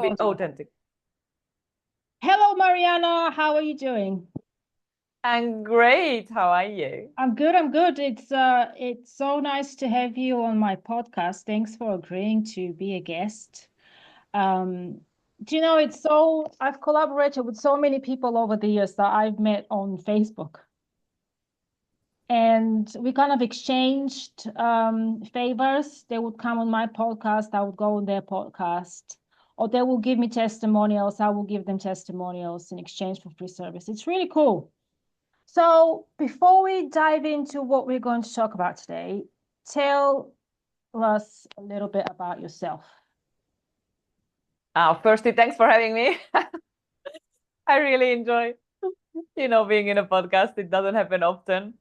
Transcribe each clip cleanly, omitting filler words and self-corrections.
Be authentic. Hello, Marianna. How are you doing? I'm great. How are you? I'm good. I'm good. It's so nice to have you on my podcast. Thanks for agreeing to be a guest. Um, do you know I've collaborated with so many people over the years that I've met on Facebook. And we kind of exchanged favors. They would come on my podcast, I would go on their podcast, or they will give me testimonials, I will give them testimonials in exchange for free service. It's really cool. So before we dive into what we're going to talk about today, tell us a little bit about yourself. Firstly, thanks for having me. I really enjoy, being in a podcast. It doesn't happen often.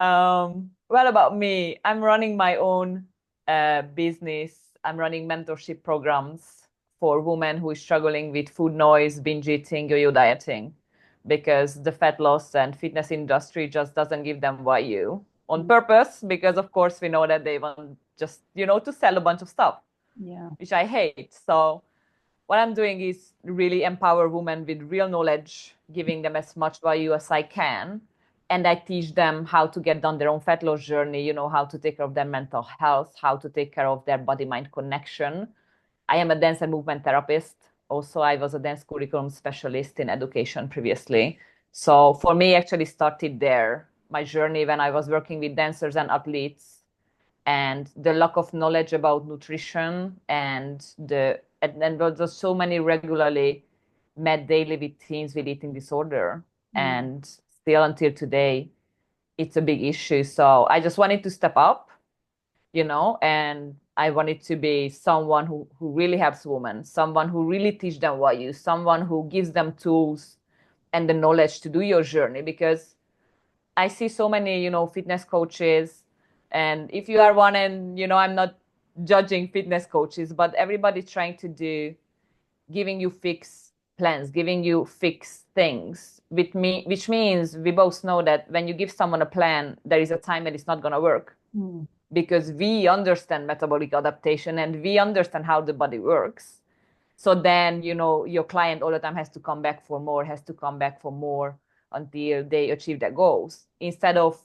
Well, about me, I'm running my own business. I'm running mentorship programs for women who is struggling with food noise, binge eating, yo-yo dieting, because the fat loss and fitness industry just doesn't give them value on purpose, because of course we know that they want just, to sell a bunch of stuff, Yeah. which I hate. So what I'm doing is really empower women with real knowledge, giving them as much value as I can. And I teach them how to get on their own fat loss journey, how to take care of their mental health, how to take care of their body mind connection. I am a dance and movement therapist. Also, I was a dance curriculum specialist in education previously. So for me, actually started there, my journey when I was working with dancers and athletes, and the lack of knowledge about nutrition and there's so many regularly met daily with teens with eating disorder, Mm. and still until today it's a big issue. So I just wanted to step up, and I wanted to be someone who really helps women, someone who really teach them value, someone who gives them tools and the knowledge to do your journey. Because I see so many, fitness coaches. And if you are one, and, I'm not judging fitness coaches, but everybody's trying to do, giving you fixed plans, giving you fixed things with me, which means we both know that when you give someone a plan, there is a time that it's not going to work, Mm. because we understand metabolic adaptation and we understand how the body works. So then, your client all the time has to come back for more, has to come back for more until they achieve their goals, instead of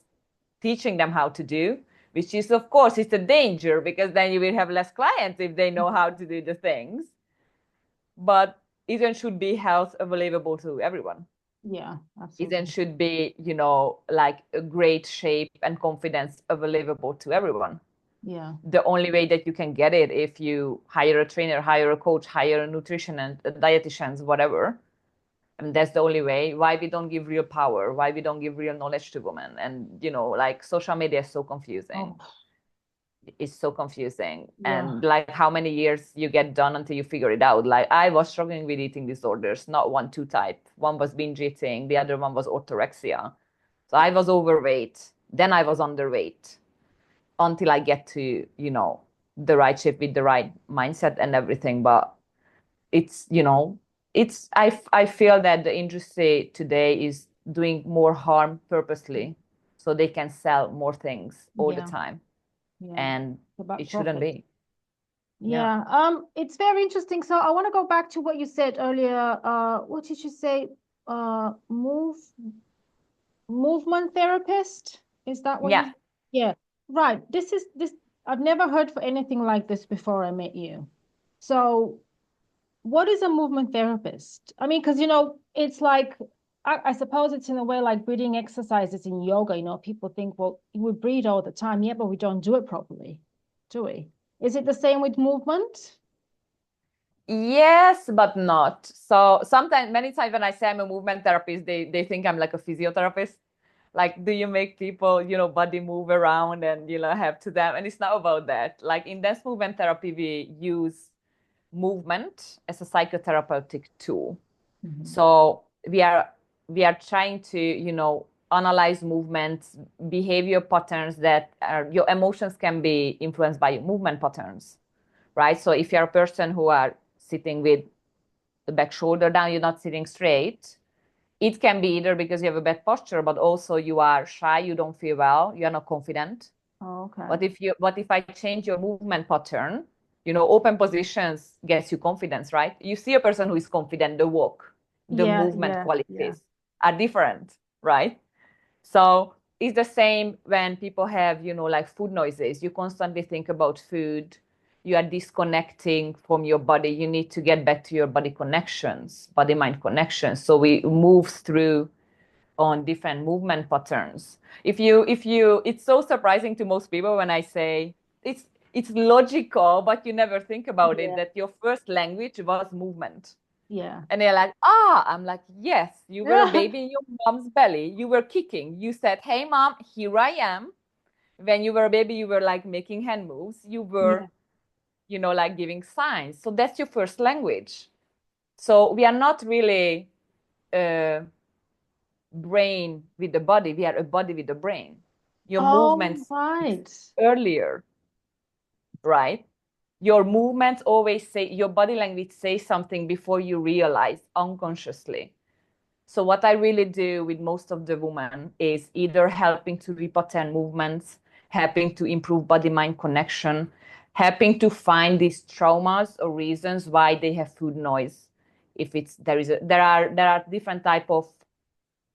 teaching them how to do, which is, of course, it's a danger, because then you will have less clients if they know how to do the things. But it should be health available to everyone. Yeah, It absolutely. should be, like a great shape and confidence available to everyone. Yeah. The only way that you can get it, if you hire a trainer, hire a coach, hire a nutrition and dietitians, whatever. And that's the only way. Why we don't give real power? Why we don't give real knowledge to women? And like social media is so confusing. Oh, It's so confusing. yeah. And like how many years you get done until you figure it out. Like I was struggling with eating disorders, not one, two type. One was binge eating, the other one was orthorexia. So I was overweight, then I was underweight, until I get to, the right shape with the right mindset and everything. But it's, I feel that the industry today is doing more harm purposely, so they can sell more things all the Yeah. time. Yeah. And It's about it shouldn't profit. be. Yeah. Yeah. It's very interesting. So I want to go back to what you said earlier. What did you say? Movement therapist? Is that what Yeah. you? Yeah. Right. This. I've never heard for anything like this before I met you. So what is a movement therapist? I mean, because it's like I suppose it's in a way like breathing exercises in yoga. People think, well, we breathe all the time. Yeah, but we don't do it properly, do we? Is it the same with movement? Yes, but not. So sometimes, many times when I say I'm a movement therapist, they think I'm like a physiotherapist. Like, do you make people, body move around and, help to them? And it's not about that. Like in dance movement therapy, we use movement as a psychotherapeutic tool. Mhm. So we are trying to, analyze movements, behavior patterns, that are, your emotions can be influenced by your movement patterns, right? So if you're a person who are sitting with the back shoulder down, you're not sitting straight. It can be either because you have a bad posture, but also you are shy, you don't feel well, you're not confident. Oh, okay. But if I change your movement pattern, Open positions gets you confidence, right? You see a person who is confident, the walk, the Yeah, movement yeah, yeah. qualities are different, right? So it's the same when people have, like food noises. You constantly think about food. You are disconnecting from your body. You need to get back to your body connections, body mind connections. So we move through on different movement patterns. It's so surprising to most people when I say it's logical, but you never think about it Yeah, that your first language was movement. yeah. And they're like, I'm like, yes, you were a Yeah, baby in your mom's belly. You were kicking. You said, hey, mom, here I am. When you were a baby, you were like making hand moves. You yeah. were, like giving signs. So that's your first language. So we are not really a brain with the body. We are a body with the brain. Your Oh, movements right. earlier, right? Your movements always say, your body language says something before you realize unconsciously. So what I really do with most of the women is either helping to repattern movements, helping to improve body-mind connection, helping to find these traumas or reasons why they have food noise. If it's there are different type of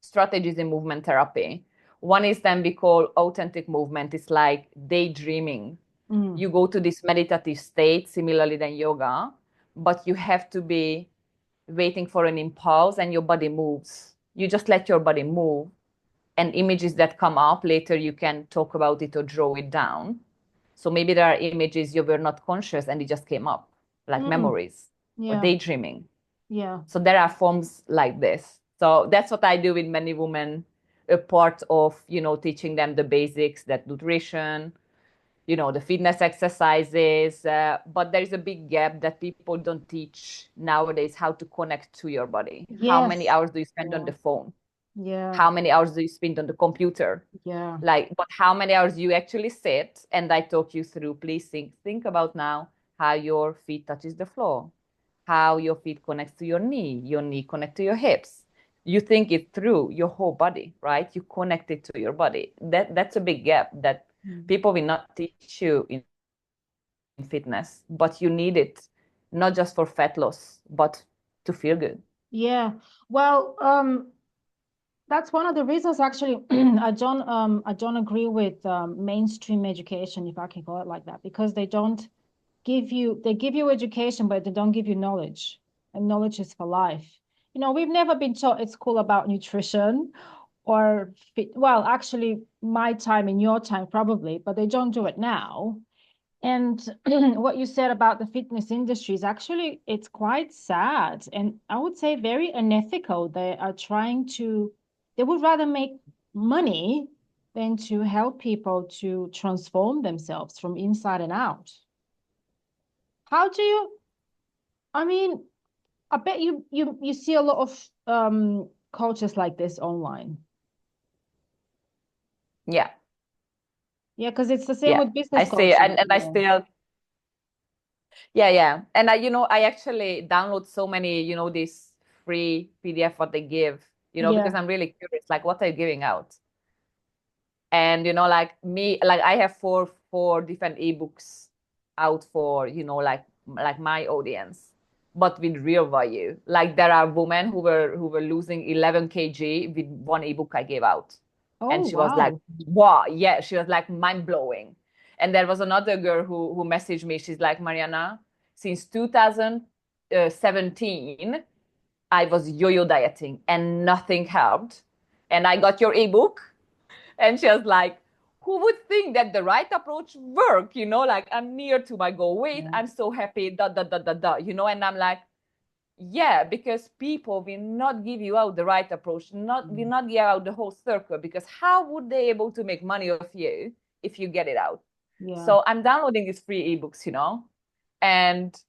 strategies in movement therapy. One is then we call authentic movement. It's like daydreaming. Mm, You go to this meditative state, similarly than yoga, but you have to be waiting for an impulse and your body moves. You just let your body move, and images that come up later, you can talk about it or draw it down. So maybe there are images you were not conscious and it just came up, like mm, memories or yeah, daydreaming. yeah. So there are forms like this. So that's what I do with many women, a part of, teaching them the basics, that nutrition, the fitness exercises. But there is a big gap that people don't teach nowadays, how to connect to your body. How many Yes. hours do you spend on Yeah, the phone? yeah, How many hours do you spend on the computer? yeah. Like, but how many hours you actually sit? And I talk you through, please think about now how your feet touches the floor, how your feet connects to your knee connect to your hips. You think it through your whole body, right? You connect it to your body. That's a big gap that Mm. people will not teach you in fitness, but you need it not just for fat loss, but to feel good. Yeah. Well, that's one of the reasons actually I don't agree with mainstream education, if I can call it like that, because they give you education, but they don't give you knowledge. And knowledge is for life. We've never been taught at school about nutrition or fit. Well, actually, my time and your time probably, but they don't do it now. And what you said about the fitness industry is actually, it's quite sad. And I would say very unethical. They would rather make money than to help people to transform themselves from inside and out. How do you, I mean, I bet you see a lot of cultures like this online. Yeah, Yeah, because it's the same yeah. with I business see, coaching. and I Yeah. still, yeah. And I actually download so many, these free PDF what they give, because Yeah. I'm really curious, like what are you giving out? And like me, like I have four different ebooks out for, like my audience, but with real value. Like there are women who were losing 11 kg with one ebook I gave out. Oh, And she was like, wow. wow, yeah, she was like mind blowing. And there was another girl who messaged me. She's like, Marianna, since 2017, I was yo-yo dieting and nothing helped. And I got your ebook, and she was like, who would think that the right approach work? Like I'm near to my goal weight. Yeah. I'm so happy, and I'm like, yeah, because people will not give you out the right approach, not will Mm. not give out the whole circle, because how would they able to make money off you if you get it out? Yeah. So I'm downloading these free ebooks, and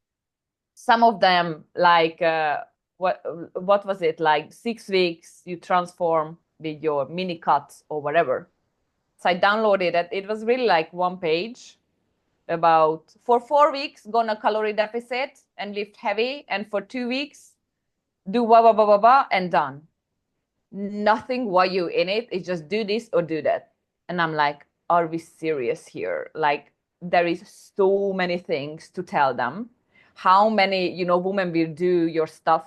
some of them like what was it, like 6 weeks you transform with your mini cuts or whatever. So I downloaded it. It was really like one page about for 4 weeks, go on a calorie deficit and lift heavy. And for 2 weeks, do blah, blah, blah, blah, blah, and done. Nothing while you in it. It's just do this or do that. And I'm like, are we serious here? Like, there is so many things to tell them. How many, women will do your stuff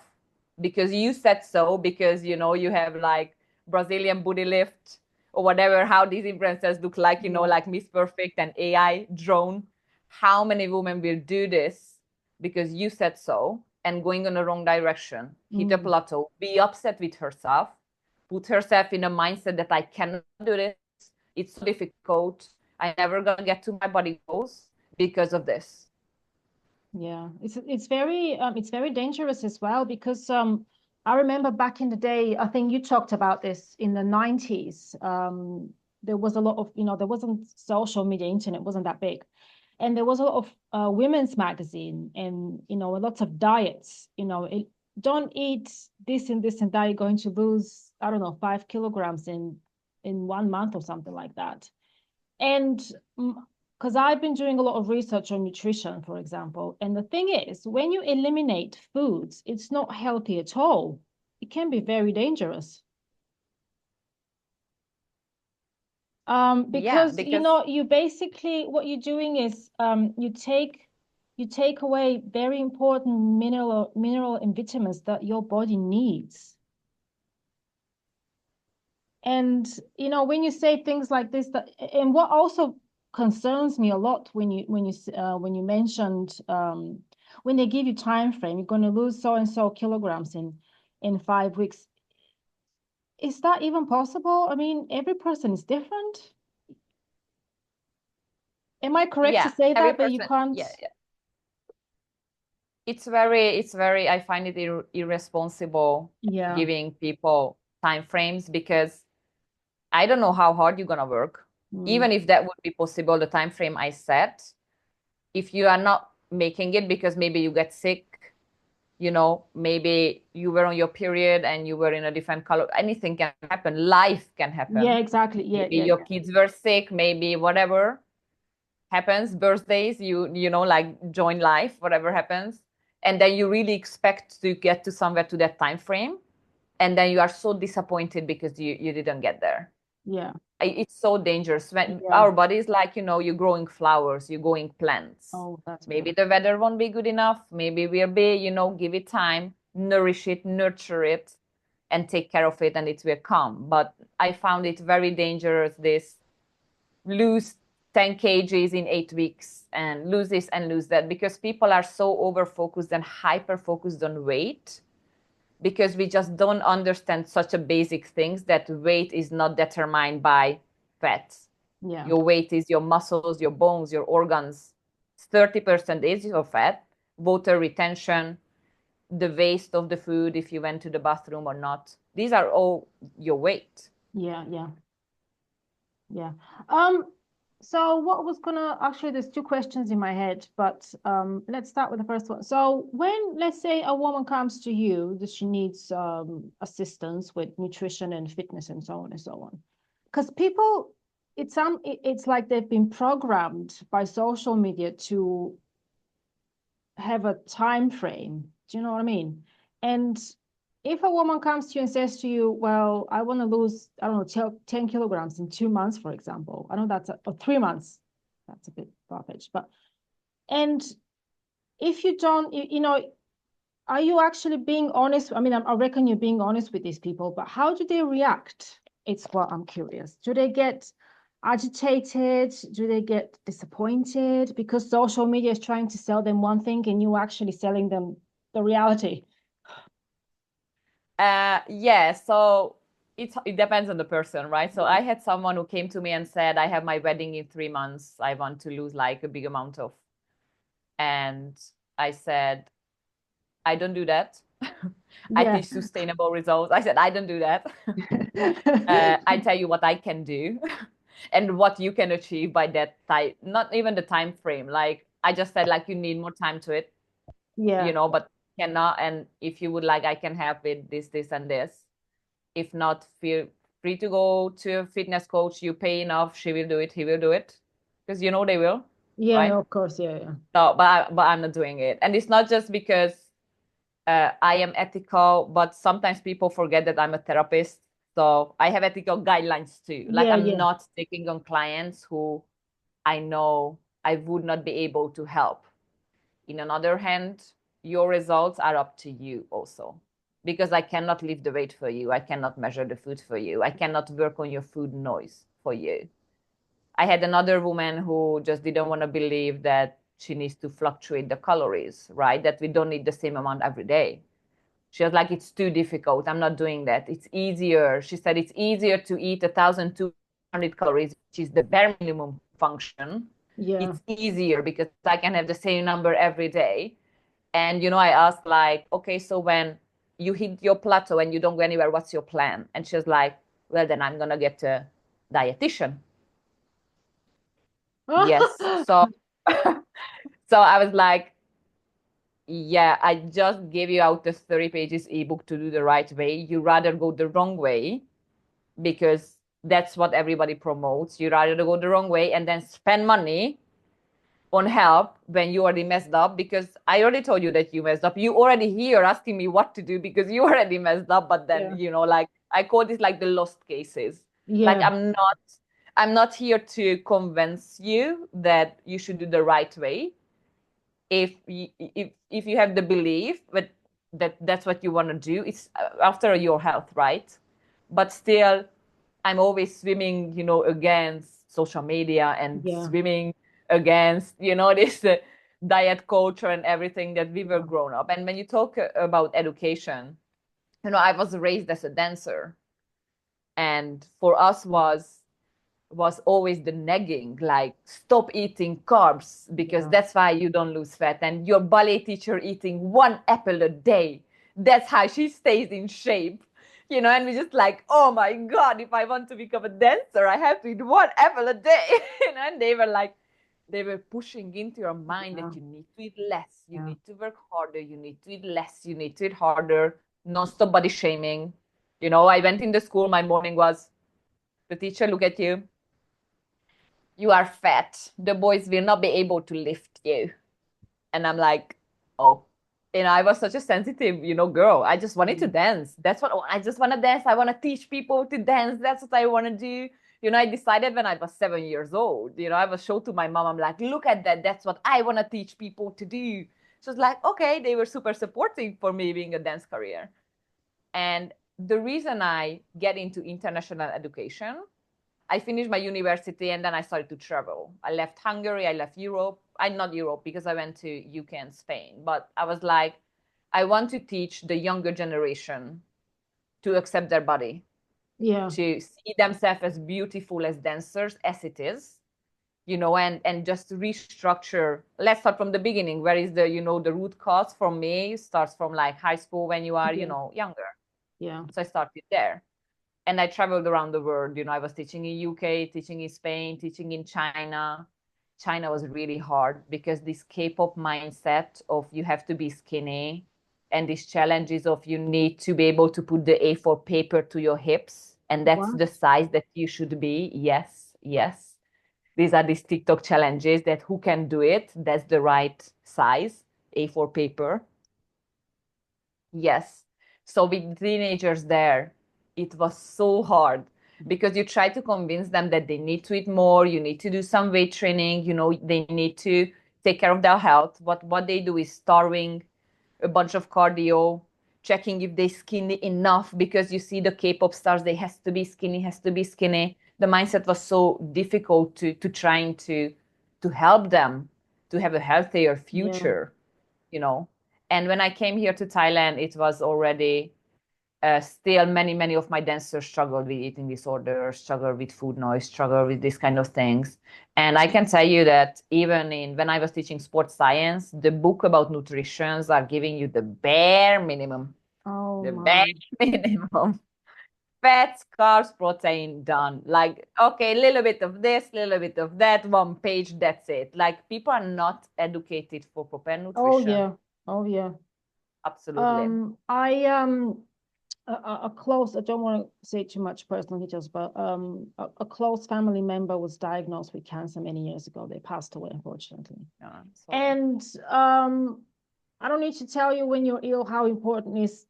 because you said so, because, you have like Brazilian booty lift or whatever, how these influencers look like, like Miss Perfect and AI drone. How many women will do this because you said so and going in the wrong direction, hit a plateau, be upset with herself, put herself in a mindset that I cannot do this. It's so difficult. I'm never gonna get to my body goals because of this. Yeah, it's very dangerous as well because I remember back in the day, I think you talked about this in the 90s. There was a lot of, there wasn't social media, internet wasn't that big. And there was a lot of women's magazine and, lots of diets, don't eat this and this and that, you're going to lose, I don't know, 5 kilograms in 1 month or something like that. And because I've been doing a lot of research on nutrition, for example, and the thing is, when you eliminate foods, it's not healthy at all. It can be very dangerous. Yeah, Because because you basically what you're doing is you take away very important mineral and vitamins that your body needs. And when you say things like this, and what also concerns me a lot when you mentioned when they give you time frame, you're going to lose so and so kilograms in 5 weeks. Is that even possible? I mean, every person is different. Am I correct to yeah, say every that you person, can't? yeah. It's very, I find it irresponsible Yeah. giving people time frames because I don't know how hard you're gonna work. Mm. Even if that would be possible, the time frame I set, if you are not making it because maybe you get sick, maybe you were on your period and you were in a different color, anything can happen. Life can Yeah, happen. exactly. Yeah, Maybe yeah, your yeah. kids were sick, maybe whatever happens, birthdays, like join life, whatever happens. And then you really expect to get to somewhere to that time frame. And then you are so disappointed because you didn't get there. Yeah. It's so dangerous when Yeah. our body is like, you're growing flowers, you're growing plants. Oh, that's Maybe beautiful. the weather won't be good enough. Maybe we'll be, give it time, nourish it, nurture it, and take care of it, and it will come. But I found it very dangerous, this lose 10 kgs in 8 weeks and lose this and lose that, because people are so over focused and hyper focused on weight because we just don't understand such a basic things that weight is not determined by fat. Yeah. Your weight is your muscles, your bones, your organs. 30% is your fat, water retention, the waste of the food if you went to the bathroom or not. These are all your weight. Yeah, yeah. Yeah. Um, so what was gonna actually there's two questions in my head, but let's start with the first one. So when let's say a woman comes to you that she needs assistance with nutrition and fitness and so on and so on. Because people it's like they've been programmed by social media to have a time frame. Do you know what I mean? And if a woman comes to you and says to you, well, I want to lose, I don't know, 10 kilograms in 2 months, for example, I know or 3 months, that's a bit far-fetched, but, and if you don't, are you actually being honest? I mean, I reckon you're being honest with these people, but how do they react? It's what I'm curious. Do they get agitated? Do they get disappointed? Because social media is trying to sell them one thing and you actually selling them the reality. Yeah, so it depends on the person, right? So I had someone who came to me and said, I have my wedding in 3 months. I want to lose like a big amount of. And I said, I don't do that. I Yeah. teach sustainable results. I said, I don't do that. I tell you what I can do and what you can achieve by that time, not even the time frame. Like I just said, like you need more time to it, Yeah. but cannot. And if you would like, I can help with this, and this. If not, feel free to go to a fitness coach. You pay enough, she will do it, he will do it. Because they will, Yeah, right? no, of course. Yeah, yeah. So, but I'm not doing it. And it's not just because I am ethical, but sometimes people forget that I'm a therapist. So I have ethical guidelines too. Like Yeah, I'm yeah. not taking on clients who I know I would not be able to help. In another hand, your results are up to you also, because I cannot lift the weight for you. I cannot measure the food for you. I cannot work on your food noise for you. I had another woman who just didn't want to believe that she needs to fluctuate the calories, right? That we don't need the same amount every day. She was like, it's too difficult. I'm not doing that. It's easier. She said it's easier to eat 1,200 calories, which is the bare minimum function. Yeah. It's easier because I can have the same number every day. And, I asked like, okay, so when you hit your plateau and you don't go anywhere, what's your plan? And she was like, well, then I'm going to get a dietitian. Yes. So, so I was like, yeah, I just gave you out the 30 pages ebook to do the right way. You rather go the wrong way because that's what everybody promotes. You rather go the wrong way and then spend money on help when you already messed up, because I already told you that you messed up. You already here asking me what to do because you already messed up. But then, like I call this like the lost cases. Like Yeah. I'm not here to convince you that you should do the right way. If you have the belief that that's what you want to do, it's after your health, right? But still, I'm always swimming, against social media and Yeah. swimming against, this diet culture and everything that we were grown up. And when you talk about education, I was raised as a dancer, and for us was always the nagging, like stop eating carbs because Yeah. that's why you don't lose fat, and your ballet teacher eating 1 apple a day, that's how she stays in shape. And we just like, oh my god, if I want to become a dancer, I have to eat 1 apple a day. And they were pushing into your mind that you need to eat less, you need to work harder, you need to eat less, you need to eat harder, non-stop body shaming. I went in the school, my morning was, the teacher look at you, you are fat. The boys will not be able to lift you. And I'm like, oh. I was such a sensitive, girl. I just wanted to dance. That's what I just want to dance. I want to teach people to dance. That's what I want to do. I decided when I was 7 years old, I was showed to my mom. I'm like, look at that. That's what I want to teach people to do. She was like, okay. They were super supportive for me being a dance career. And the reason I get into international education, I finished my university and then I started to travel. I left Hungary, I left Europe. I'm not Europe because I went to UK and Spain, but I was like, I want to teach the younger generation to accept their body, Yeah. to see themselves as beautiful as dancers as it is, and just restructure. Let's start from the beginning. Where is the root cause? For me starts from like high school when you are, younger. Yeah. So I started there. And I traveled around the world. I was teaching in UK, teaching in Spain, teaching in China. China was really hard because this K-pop mindset of you have to be skinny, and these challenges of you need to be able to put the A4 paper to your hips, and that's What? the size that you should be. Yes, yes. These are these TikTok challenges that who can do it? That's the right size, A4 paper. Yes. So with teenagers there, it was so hard because you try to convince them that they need to eat more, you need to do some weight training, they need to take care of their health. What they do is starving, a bunch of cardio, checking if they skinny enough, because you see the K-pop stars, they has to be skinny, has to be skinny. The mindset was so difficult to trying to help them to have a healthier Yeah. future, you know. And when I came here to Thailand, it was already still many of my dancers struggled with eating disorders, struggled with food noise, struggled with these kind of things. And I can tell you that even when I was teaching sports science, the book about nutrition are giving you the bare minimum, Oh the bare my. minimum. Fats, carbs, protein, done. Like, okay, a little bit of this, a little bit of that, 1 page, that's it. Like, people are not educated for proper Oh nutrition. yeah. Oh yeah. Absolutely. I a close, I don't want to say too much personal details, but a close family member was diagnosed with cancer many years ago. They passed away, unfortunately. Yeah, sorry. And I don't need to tell you when you're ill how important is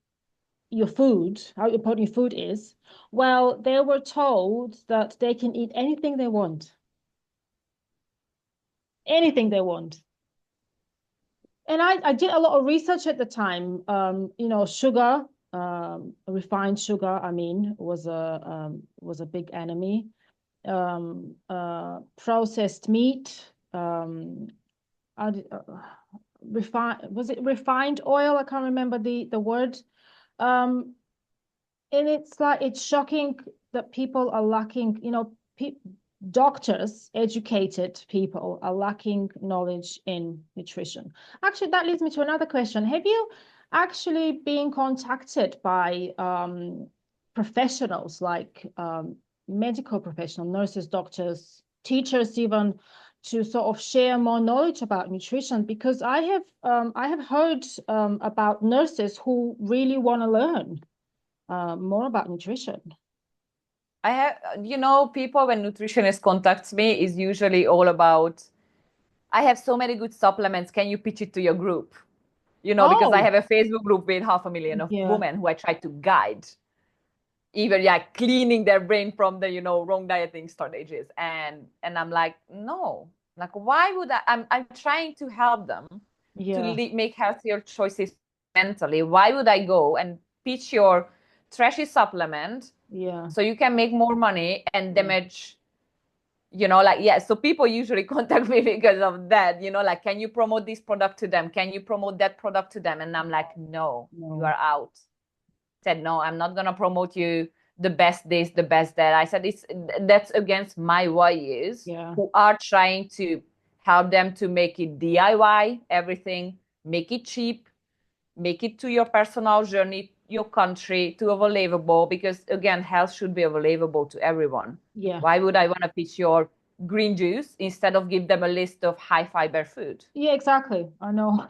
your food, how important your food is. Well, they were told that they can eat anything they want. anything they want. And I did a lot of research at the time. Sugar, refined sugar, I mean, was a big enemy. Processed meat, refined oil? I can't remember the word. Um, and it's shocking that people are lacking, doctors, educated people are lacking knowledge in nutrition. Actually, that leads me to another question. Have you actually been contacted by professionals like medical professionals, nurses, doctors, teachers even, to sort of share more knowledge about nutrition? Because I have heard about nurses who really want to learn more about nutrition. I have, people when nutritionist contacts me is usually all about, I have so many good supplements. Can you pitch it to your group? Because I Oh, have a Facebook group with 500,000 of yeah, women who I try to guide, even cleaning their brain from the, wrong dieting strategies. And I'm like, no, like, why would I'm trying to help them to yeah, make healthier choices mentally. Why would I go and pitch your trashy supplement yeah, so you can make more money and yeah, damage, so people usually contact me because of that, like, can you promote this product to them? Can you promote that product to them? And I'm like, no, you no, are out. Said, no, I'm not going to promote you the best this, the best that. I said, that's against my values, yeah, who are trying to help them to make it DIY everything, make it cheap, make it to your personal journey, your country, to available, because again, health should be available to everyone. yeah. Why would I want to pitch your green juice instead of give them a list of high fiber food? Yeah, exactly. I know.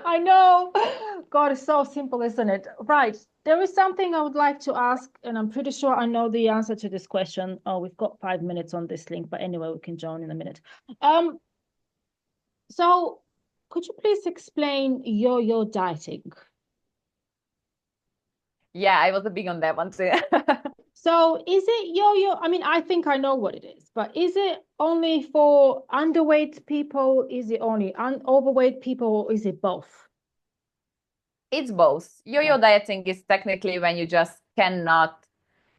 I know. God, it's so simple, isn't it? Right. There is something I would like to ask, and I'm pretty sure I know the answer to this question. Oh, we've got 5 minutes on this link, but anyway, we can join in a minute. Um, so could you please explain yo-yo dieting? Yeah, I was a big on that one too. So is it yo-yo? I mean, I think I know what it is, but is it only for underweight people? Is it only overweight people, or is it both? It's both. Yo-yo dieting is technically when you just cannot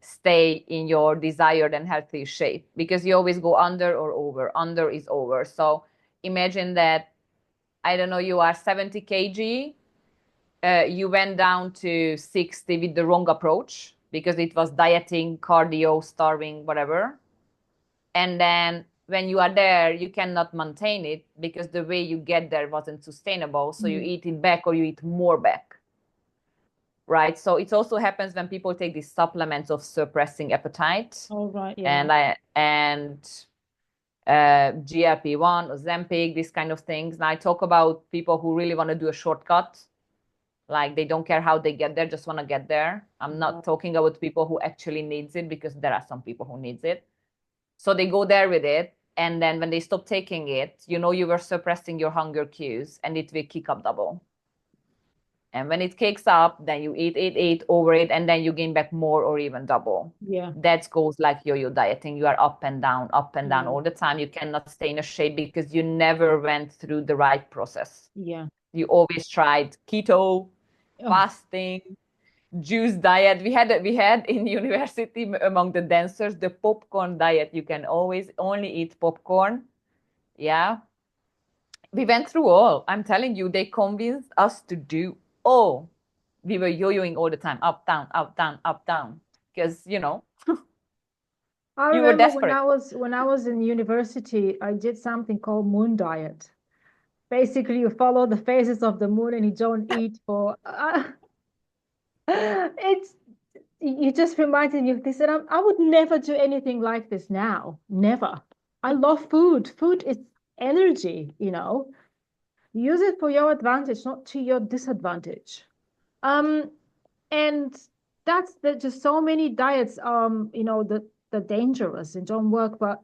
stay in your desired and healthy shape, because you always go under or over. Under is over. So imagine that, I don't know, you are 70 kg, you went down to 60 with the wrong approach because it was dieting, cardio, starving, whatever. And then when you are there, you cannot maintain it because the way you get there wasn't sustainable. So you Mm. eat it back or you eat more back. Right. So it also happens when people take these supplements of suppressing appetite, All right, yeah. and GLP-1, Ozempic, these kind of things. Now I talk about people who really want to do a shortcut, like they don't care how they get there, just want to get there. I'm not talking about people who actually needs it, because there are some people who needs it. So they go there with it, and then when they stop taking it, you were suppressing your hunger cues, and it will kick up double. And when it kicks up, then you eat over it, and then you gain back more or even double. Yeah, That goes like yo-yo dieting. You are up and down yeah, all the time. You cannot stay in a shape because you never went through the right process. yeah. You always tried keto, Oh, fasting, juice diet. We had in university, among the dancers, the popcorn diet. You can always only eat popcorn. Yeah. We went through all. I'm telling you, they convinced us to do all. We were yo-yoing all the time, up, down, up, down, up, down. Because, I you were remember when desperate. I was in university, I did something called moon diet. Basically, you follow the phases of the moon and you don't eat for it's you just reminded me of this, and I would never do anything like this now. Never. I love food. Food is energy. Use it for your advantage, not to your disadvantage. Um, and just so many diets, the dangerous and don't work, but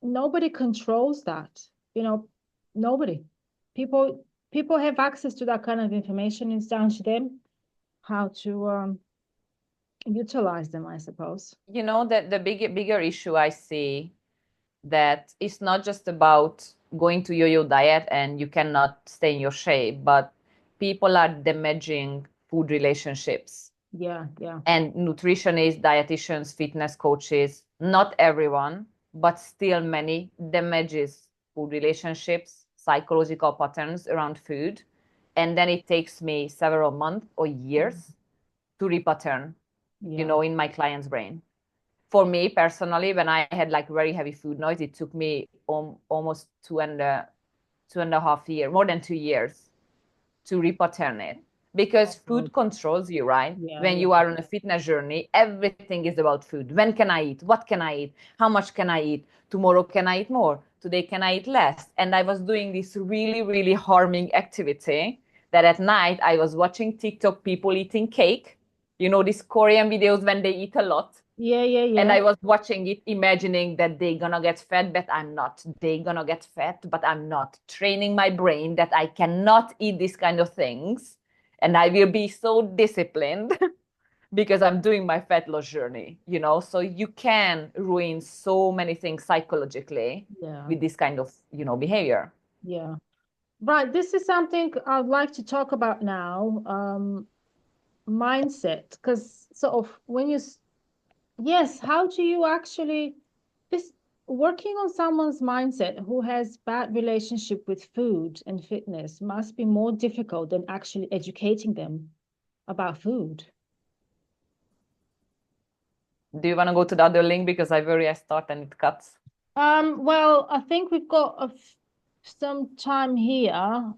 nobody controls that. You know, nobody. People have access to that kind of information. It's down to them how to utilize them, I suppose. That the bigger issue I see, that it's not just about going to yo-yo diet and you cannot stay in your shape, but people are damaging food relationships. Yeah, yeah. And nutritionists, dietitians, fitness coaches, not everyone, but still many damages food relationships, psychological patterns around food. And then it takes me several months or years to repattern, Yeah. in my client's brain. For me personally, when I had like very heavy food noise, it took me almost 2.5 years, more than 2 years to repattern it, because Oh, God. food controls you, right? Yeah, When yeah, you are on a fitness journey, everything is about food. When can I eat? What can I eat? How much can I eat? Tomorrow can I eat more? Today can I eat less? And I was doing this really, really harming activity that at night I was watching TikTok people eating cake, these Korean videos when they eat a lot. yeah, yeah, And yeah. I was watching it, imagining that they're gonna get fat, but I'm not. They're gonna get fat, but I'm not. Training my brain that I cannot eat these kind of things. And I will be so disciplined because I'm doing my fat loss journey. So you can ruin so many things psychologically Yeah, with this kind of, behavior. yeah. Right. This is something I'd like to talk about now. Mindset, because sort of when yes, how do you actually this working on someone's mindset who has bad relationship with food and fitness must be more difficult than actually educating them about food. Do you want to go to the other link? Because I start and it cuts. Well, I think we've got some time here,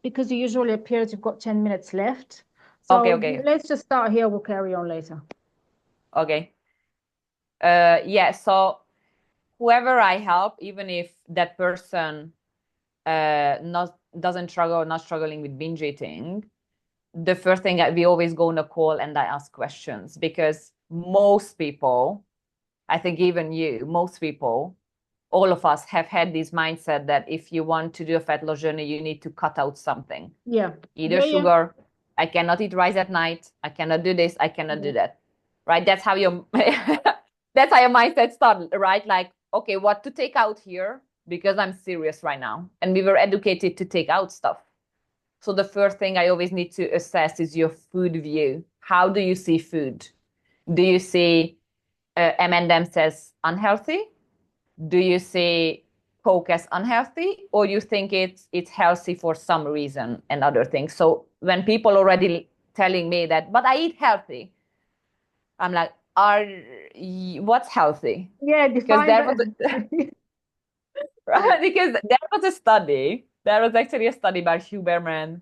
because it usually appears you've got 10 minutes left. Okay, So okay, let's just start here. We'll carry on later. okay. Yeah, so whoever I help, even if that person not doesn't struggle, not struggling with binge eating, the first thing we always go on a call and I ask questions, because most people, I think even you, most people, all of us have had this mindset that if you want to do a fat loss journey, you need to cut out something, Yeah. either Yeah, yeah. sugar. I cannot eat rice at night. I cannot do this. I cannot Yeah. do that. Right? That's how your that's how your mindset started, right? Like, okay, what to take out here because I'm serious right now. And we were educated to take out stuff. So the first thing I always need to assess is your food view. How do you see food? Do you see M&M says unhealthy? Do you see Coke as unhealthy, or you think it's healthy for some reason and other things? So when people already telling me that, but I eat healthy, I'm like, what's healthy? Yeah, Because define there was that. Yeah. right, because there was a study. There was actually a study by Huberman,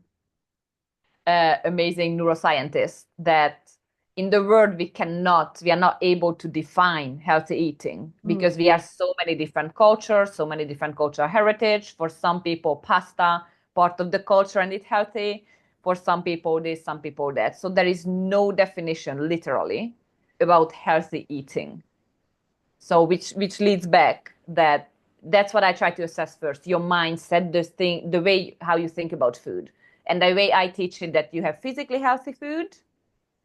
amazing neuroscientist, that in the world we are not able to define healthy eating Mm. because we are so many different cultures, so many different cultural heritage. For some people, pasta part of the culture and eat healthy. For some people this, some people that. So there is no definition literally about healthy eating. So which leads back that that's what I try to assess first. Your mindset, the way how you think about food. And the way I teach it, that you have physically healthy food,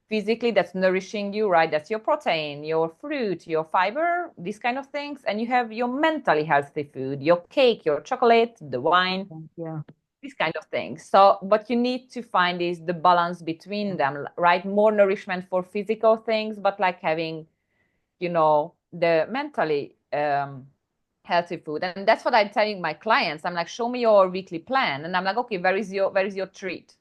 physically that's nourishing you, right? That's your protein, your fruit, your fiber, these kind of things. And you have your mentally healthy food, your cake, your chocolate, the wine, Yeah. these kind of things. So what you need to find is the balance between them, right? More nourishment for physical things, but like having, the mentally healthy food. And that's what I'm telling my clients. I'm like, show me your weekly plan. And I'm like, okay, where is your treat?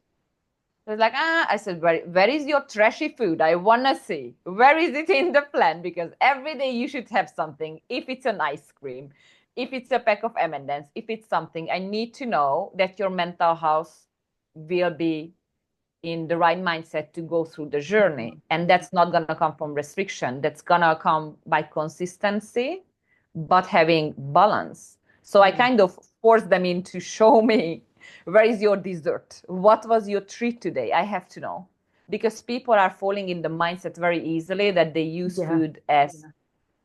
So it's like, I said, where is your trashy food? I wanna see. Where is it in the plan? Because every day you should have something. If it's an ice cream, if it's a pack of M&Ms, if it's something, I need to know that your mental health will be in the right mindset to go through the journey. And that's not going to come from restriction. That's going to come by consistency, but having balance. So I Yeah. kind of force them in to show me, where is your dessert? What was your treat today? I have to know. Because people are falling in the mindset very easily that they use Yeah. food as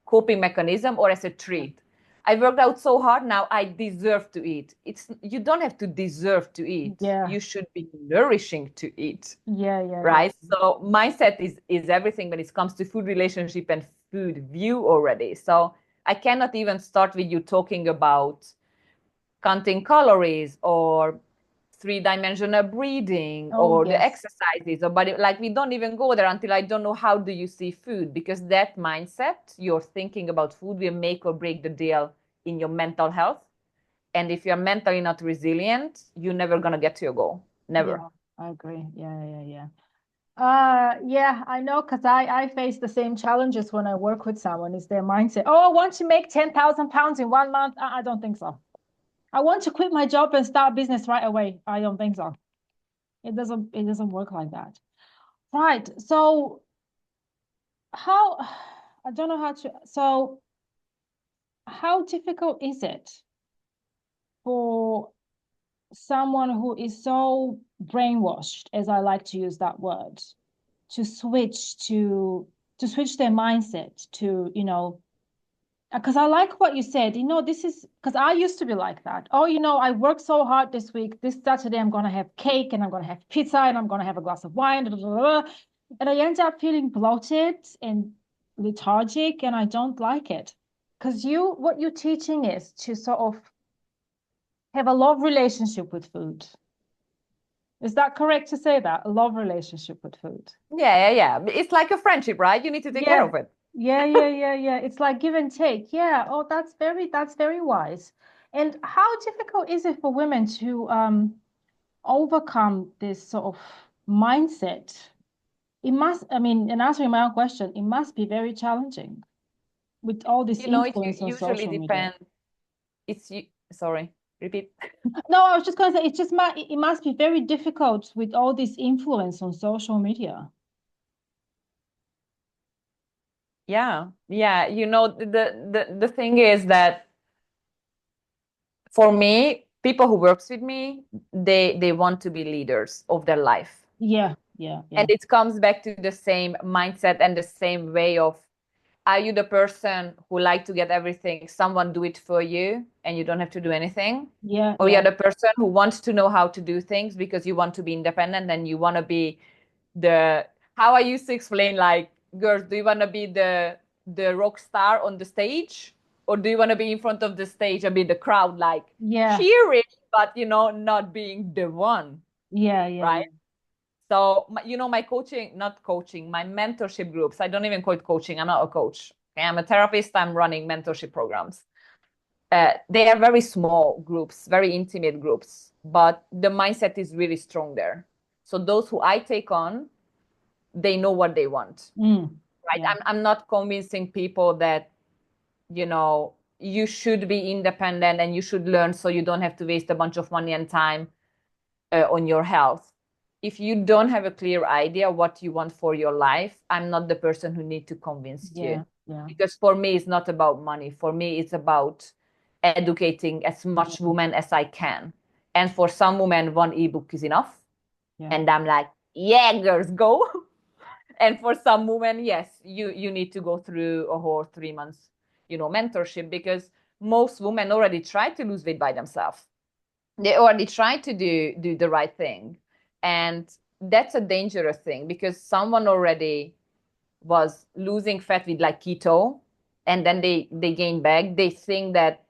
coping mechanism or as a treat. I worked out so hard, now I deserve to eat. You don't have to deserve to eat. Yeah. You should be nourishing to eat, Yeah. Yeah. Yeah. right? So mindset is everything when it comes to food relationship and food view already. So I cannot even start with you talking about counting calories or three-dimensional breathing Oh, or the yes. exercises or body, like we don't even go there until I don't know how do you see food, because that mindset you're thinking about food will make or break the deal in your mental health. And if you're mentally not resilient, you're never gonna get to your goal. Never. Yeah, I agree. Yeah. Yeah, I know, because I face the same challenges when I work with someone. Is their mindset, oh, I want to make 10,000 pounds in 1 month. I don't think so. I want to quit my job and start business right away. I don't think so. It doesn't work like that. Right. So how I don't know how to so how difficult is it for someone who is so brainwashed, as I like to use that word, to switch their mindset to, because I like what you said, this is because I used to be like that. Oh, I worked so hard this week. This Saturday, I'm going to have cake and I'm going to have pizza and I'm going to have a glass of wine. Blah, blah, blah. And I end up feeling bloated and lethargic, and I don't like it. Because what you're teaching is to sort of have a love relationship with food. Is that correct to say that? A love relationship with food? Yeah. It's like a friendship, right? You need to take care Yeah. of it. Yeah. It's like give and take. Yeah. Oh, that's very wise. And how difficult is it for women to overcome this sort of mindset? I mean, in answering my own question, it must be very challenging with all this It influence on usually social media. depends. Sorry, repeat. No, I was just going to say it must be very difficult with all this influence on social media. Yeah. The thing is that for me, people who works with me, they want to be leaders of their life. Yeah. And it comes back to the same mindset and the same way of, are you the person who like to get everything, someone do it for you and you don't have to do anything? Or you're Yeah. the person who wants to know how to do things because you want to be independent and you want to be the, how I used to explain, like, girls, do you want to be the rock star on the stage, or do you want to be in front of the stage and be the crowd, like Yeah. cheering, but not being the one, Yeah. right? So my coaching, not coaching, my mentorship groups, I don't even call it coaching, I'm not a coach. Okay, I'm a therapist, I'm running mentorship programs. They are very small groups, very intimate groups, but the mindset is really strong there. So those who I take on, they know what they want, right? Yeah. I'm not convincing people that you should be independent and you should learn so you don't have to waste a bunch of money and time on your health. If you don't have a clear idea what you want for your life, I'm not the person who need to convince you, Yeah. because for me it's not about money. For me it's about educating as much Yeah. women as I can. And for some women, one ebook is enough. Yeah. And I'm like, yeah, girls, go. And for some women, yes, you need to go through a whole 3 months mentorship, because most women already try to lose weight by themselves. They already try to do the right thing, and that's a dangerous thing, because someone already was losing fat with like keto, and then they gain back. They think that,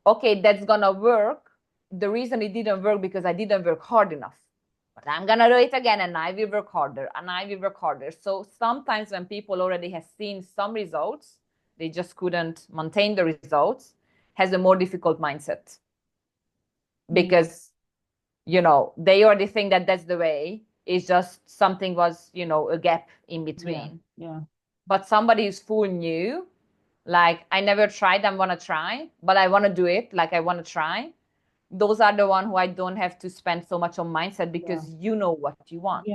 okay, that's gonna work. The reason it didn't work because I didn't work hard enough. But I'm gonna do it again, and I will work harder, and I will work harder. So sometimes when people already have seen some results, they just couldn't maintain the results, has a more difficult mindset, Yeah. because they already think that that's the way. It's just something was a gap in Yeah. between. Yeah. But somebody is full new, like, I never tried, I want to try, but I want to do it, like, I want to try. Those are the one who I don't have to spend so much on mindset, Yeah. because you know what you Yeah. want.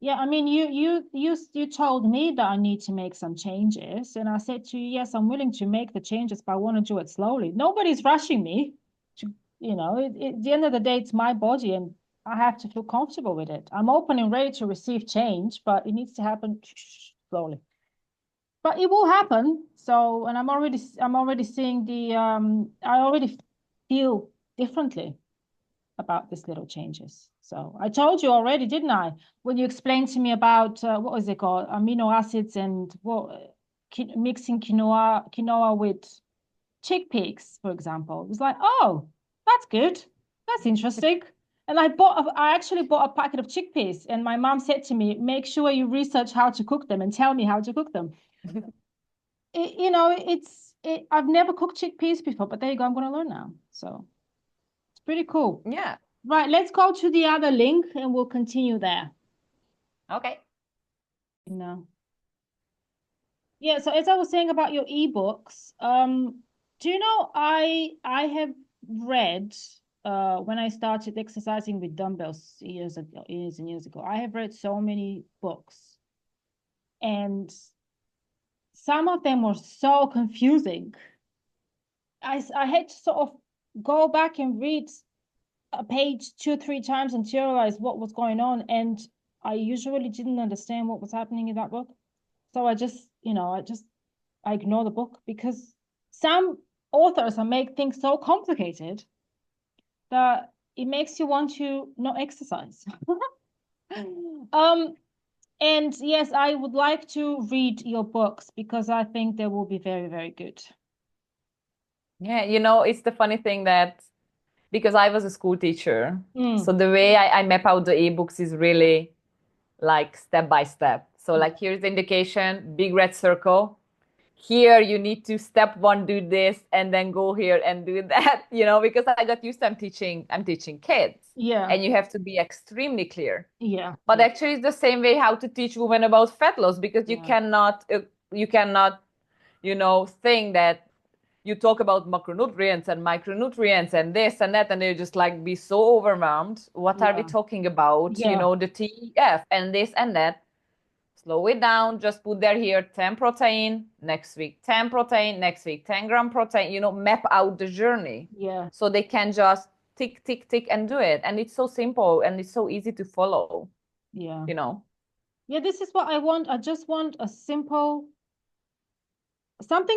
Yeah. I mean, you told me that I need to make some changes, and I said to you, yes, I'm willing to make the changes, but I want to do it slowly. Nobody's rushing me to, at the end of the day, it's my body, and I have to feel comfortable with it. I'm open and ready to receive change, but it needs to happen slowly. But it will happen. So, and I'm already seeing I already feel differently about these little changes. So I told you already, didn't I? When you explained to me about what was it called, amino acids, and what mixing quinoa with chickpeas, for example. It was like, oh, That's good. That's interesting. And I actually bought a packet of chickpeas, and my mom said to me, make sure you research how to cook them and tell me how to cook them. I've never cooked chickpeas before, but there you go. I'm going to learn now. So it's pretty cool. Yeah. Right, let's go to the other link and we'll continue there. Okay. No. Yeah, so as I was saying about your ebooks, do you know I have read when I started exercising with dumbbells years and years ago, I have read so many books, and some of them were so confusing. I had to sort of go back and read a page 2, 3 times until I realized what was going on, and I usually didn't understand what was happening in that book. So I ignore the book because some authors make things so complicated that it makes you want to not exercise. um, and yes, I would like to read your books because I think they will be very, very good. Yeah, it's the funny thing that because I was a school teacher, Mm. so the way I map out the ebooks is really like step by step. So like here's the indication, big red circle. Here you need to step one, do this, and then go here and do that, because I got used to I'm teaching kids. Yeah. And you have to be extremely clear. Yeah. But Yeah. actually it's the same way how to teach women about fat loss because you Yeah. cannot think that you talk about macronutrients and micronutrients and this and that, and you just like be so overwhelmed. What are we Yeah. talking about? Yeah. The TEF and this and that. Slow it down. Just put there here 10 protein, next week 10 protein, next week 10 gram protein, map out the journey. Yeah. So they can just tick, tick, tick and do it. And it's so simple and it's so easy to follow, Yeah. you know. Yeah, this is what I want. I just want something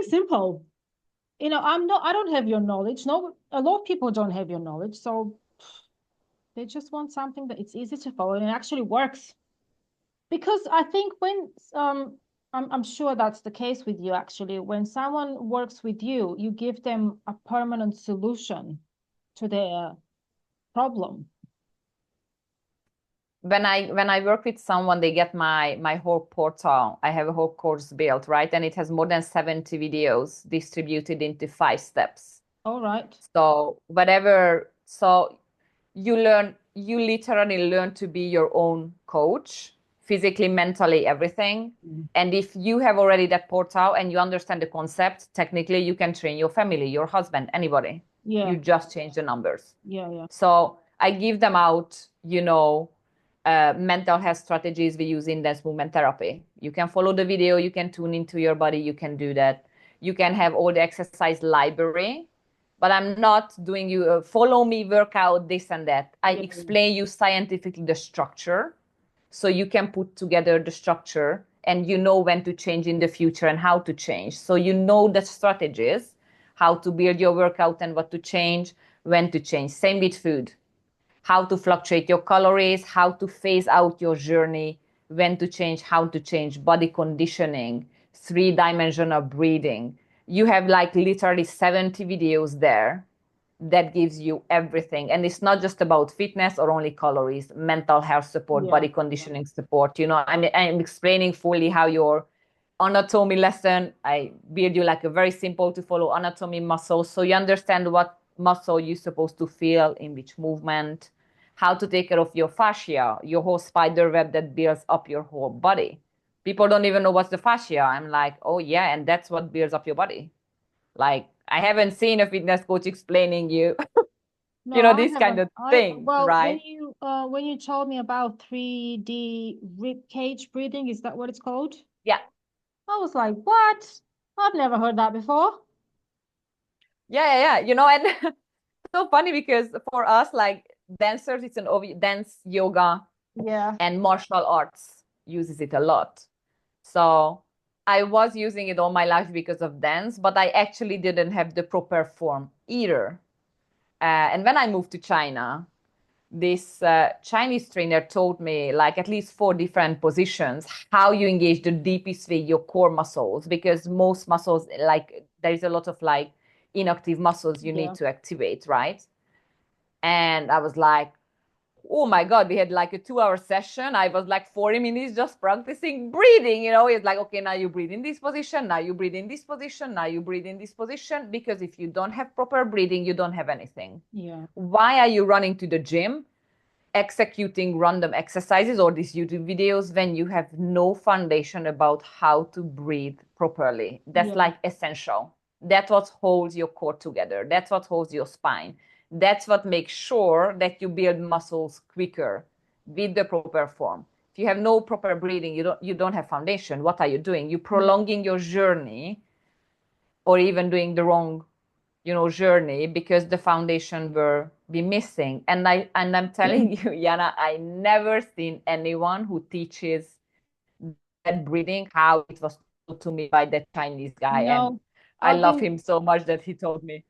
simple. I don't have your knowledge. No, a lot of people don't have your knowledge. So they just want something that it's easy to follow and it actually works. Because I think I'm sure that's the case with you actually. When someone works with you, you give them a permanent solution to their problem. When I work with someone, they get my whole portal. I have a whole course built, right? And it has more than 70 videos distributed into 5 steps. All right. So you literally learn to be your own coach, physically, mentally, everything. Mm. And if you have already that portal and you understand the concept, technically you can train your family, your husband, anybody. Yeah. You just change the numbers. Yeah. Yeah. So I give them out, mental health strategies we use in dance movement therapy. You can follow the video, you can tune into your body, you can do that. You can have all the exercise library, but I'm not doing you follow me workout, this and that. I Yeah. explain you scientifically the structure so you can put together the structure and you know when to change in the future and how to change. So you know the strategies, how to build your workout and what to change, when to change. Same with food, how to fluctuate your calories, how to phase out your journey, when to change, how to change, body conditioning, 3-dimensional breathing. You have like literally 70 videos there that gives you everything. And it's not just about fitness or only calories, mental health support, Yeah. body conditioning support. I'm explaining fully how your anatomy lesson, I build you like a very simple to follow anatomy muscle. So you understand what muscle you're supposed to feel in which movement, how to take care of your fascia, your whole spider web that builds up your whole body. People don't even know what's the fascia. I'm like, oh yeah, and that's what builds up your body. Like I haven't seen a fitness coach explaining you, No, I these kind haven't. of I things, well, right? when you told me about 3D rib cage breathing, is that what it's called? Yeah. I was like, what? I've never heard that before. Yeah. And so funny because for us, like dancers, it's an dance yoga Yeah. and martial arts uses it a lot. So I was using it all my life because of dance, but I actually didn't have the proper form either. And when I moved to China, this Chinese trainer taught me like at least 4 different positions, how you engage the deepest way your core muscles, because most muscles, like there is a lot of like inactive muscles you Yeah. need to activate, right? And I was like, oh my God, we had like a 2 hour session. I was like 40 minutes just practicing breathing. It's like, okay, now you breathe in this position, now you breathe in this position, now you breathe in this position. Because if you don't have proper breathing, you don't have anything. Yeah. Why are you running to the gym, executing random exercises or these YouTube videos when you have no foundation about how to breathe properly? That's Yeah. like essential. That's what holds your core together. That's what holds your spine. That's what makes sure that you build muscles quicker with the proper form. If you have no proper breathing, you don't have foundation. What are you doing? You're prolonging your journey or even doing the wrong journey because the foundation will be missing. And I'm telling you, Yana, I never seen anyone who teaches that breathing how it was taught to me by that Chinese guy. And No, I I've love been him so much that he told me.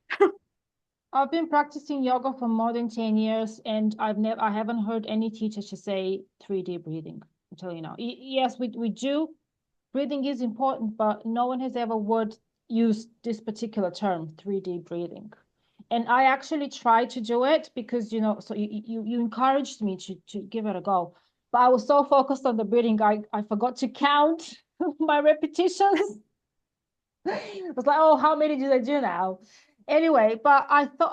I've been practicing yoga for more than 10 years, and I haven't heard any teacher to say 3D breathing. I'm telling you now. Yes, we do. Breathing is important, but no one has ever used this particular term, 3D breathing. And I actually tried to do it because, so you encouraged me to give it a go. But I was so focused on the breathing, I forgot to count my repetitions. I was like, oh, how many did I do now? Anyway, but I thought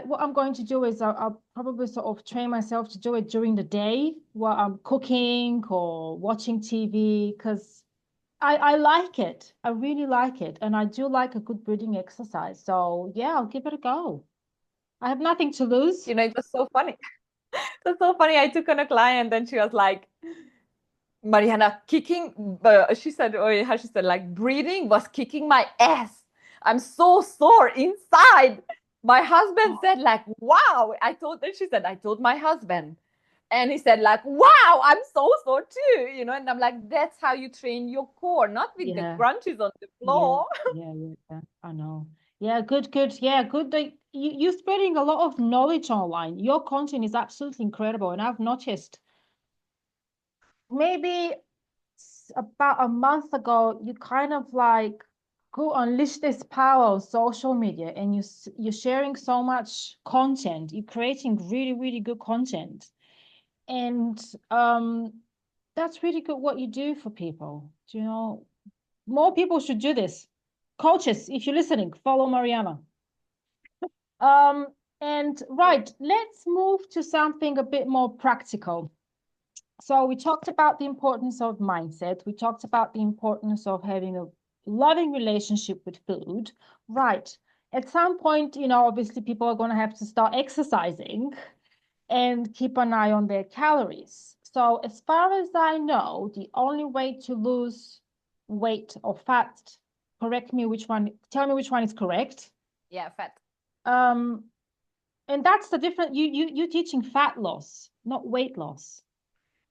what I'm going to do is I'll probably sort of train myself to do it during the day while I'm cooking or watching TV because I like it. I really like it. And I do like a good breathing exercise. So yeah, I'll give it a go. I have nothing to lose. It was so funny. It was so funny. I took on a client and she was like, Marianna, kicking, she said, oh, how she said, like breathing was kicking my ass. I'm so sore inside. My husband said, like, wow. She said, I told my husband. And he said, like, wow, I'm so sore too. And I'm like, that's how you train your core, not with the Yeah, crunches on the yeah, floor. yeah. I know. Yeah, good, good. Yeah, good. You're spreading a lot of knowledge online. Your content is absolutely incredible. And I've noticed maybe about a month ago, you kind of like go unleash this power of social media and you're sharing so much content. You're creating really, really good content. And that's really good what you do for people. More people should do this. Coaches, if you're listening, follow Marianna. Um, and right, let's move to something a bit more practical. So we talked about the importance of mindset. We talked about the importance of having a loving relationship with food. Right. At some point, obviously people are going to have to start exercising and keep an eye on their calories. So as far as I know, the only way to lose weight or fat, tell me which one is correct. Yeah, fat. Um, and that's the difference. You teaching fat loss, not weight loss.